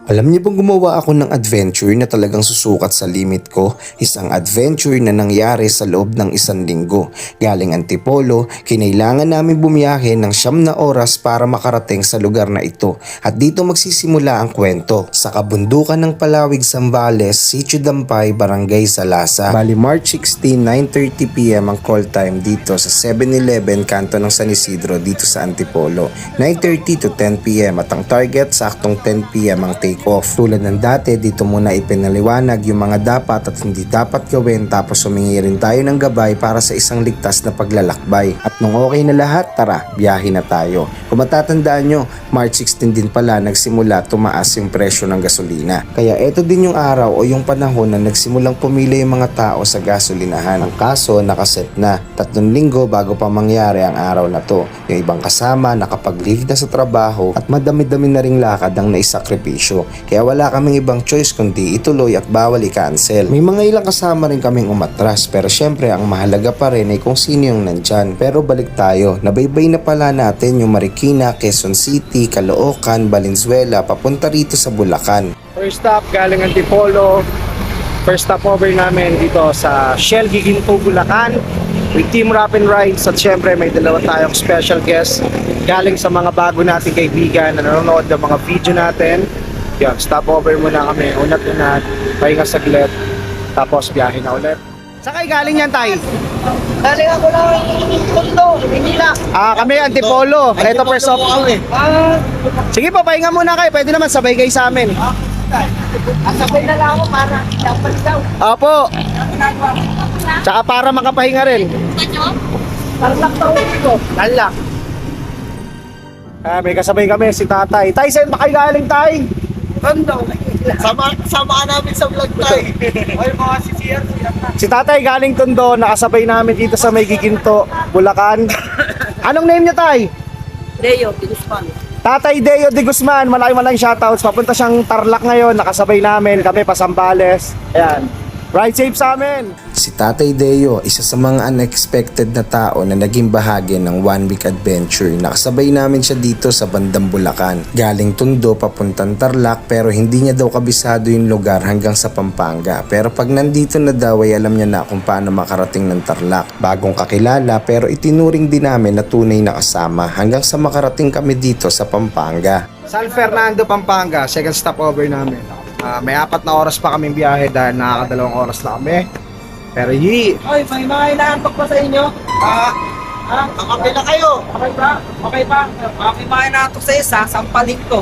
Alam niyo bang gumawa ako ng adventure na talagang susukat sa limit ko? Isang adventure na nangyari sa loob ng 1 linggo. Galing Antipolo, kinailangan namin bumiyahe ng 9 oras para makarating sa lugar na ito. At dito magsisimula ang kwento. Sa kabundukan ng Palawig, Zambales, Sitio Dampay, Barangay Salasa. Bali March 16, 9:30 PM ang call time dito sa 7-Eleven kanto ng San Isidro dito sa Antipolo. 9:30 to 10 PM at ang target saktong 10 PM ang take off. Tulad ng dati, dito muna ipinaliwanag yung mga dapat at hindi dapat gawin, tapos humingi rin tayo ng gabay para sa isang ligtas na paglalakbay. At nung okay na lahat, tara, biyahe na tayo. Kung matatandaan nyo, March 16 din pala nagsimula tumaas yung presyo ng gasolina. Kaya eto din yung araw o yung panahon na nagsimulang pumili yung mga tao sa gasolinahan. Ang kaso, nakaset na 3 linggo bago pa mangyari ang araw na to. Yung ibang kasama nakapag-leave na sa trabaho at madami-dami na ring lakad ang naisakripisyo. Kaya wala kaming ibang choice kundi ituloy at bawal i-cancel. May mga ilang kasama rin kaming umatras, pero syempre ang mahalaga pa rin ay kung sino yung nandyan. Pero balik tayo, nabaybay na pala natin yung Marikina, Quezon City, Caloocan, Valenzuela, papunta rito sa Bulacan. First stop, galing Antipolo. First stopover namin dito sa Shell Giginto, Bulacan with Team Rapid Rides. At syempre may dalawa tayong special guest galing sa mga bago nating kaibigan na nanonood ng mga video natin. Yan, stopover muna kami, unat-unat, pahinga saglit, tapos biyahe na ulit. Saan kayo galing yan, Tay? Galing ako lang Tondo, Manila. Kami Antipolo. Ito first stop. Sige po, pahinga muna kayo. Pwede naman sabay kayo sa amin. Asabay na lang ako para dapat daw. Opo. Tsaka para makapahinga rin. Tarlak daw dito. Talak. May kasabay kami, si Tatay. Tay, saan ba kayo galing, Tay? Tondo. Sama ka namin sa vlog tayo. Ay, mga sisiyar. Si Tatay galing Tondo, nakasabay namin dito sa May Giginto, Bulacan. Anong name niya, Tay? Deo, Pinuspan. Tatay Deo de Guzman, maraming shoutouts. Papunta siyang Tarlac ngayon, nakasabay namin, kami pa Zambales. Ayan. Ride safe sa amin. Si Tatay Deo, isa sa mga unexpected na tao na naging bahagi ng 1 week adventure. Nakasabay namin siya dito sa bandang Bulacan. Galing Tondo papuntang Tarlac, pero hindi niya daw kabisado yung lugar hanggang sa Pampanga. Pero pag nandito na daw ay alam niya na kung paano makarating ng Tarlac. Bagong kakilala pero itinuring din namin na tunay na kasama hanggang sa makarating kami dito sa Pampanga. San Fernando, Pampanga, second stopover namin. May 4 na oras pa kaming biyahe dahil nakaka2 oras na kami. Pero Oy, may mga inaantok pa sa inyo? Kakapil na kayo. Okay ba? Okay ba? May mga inaantok sa isa, sampalin ko.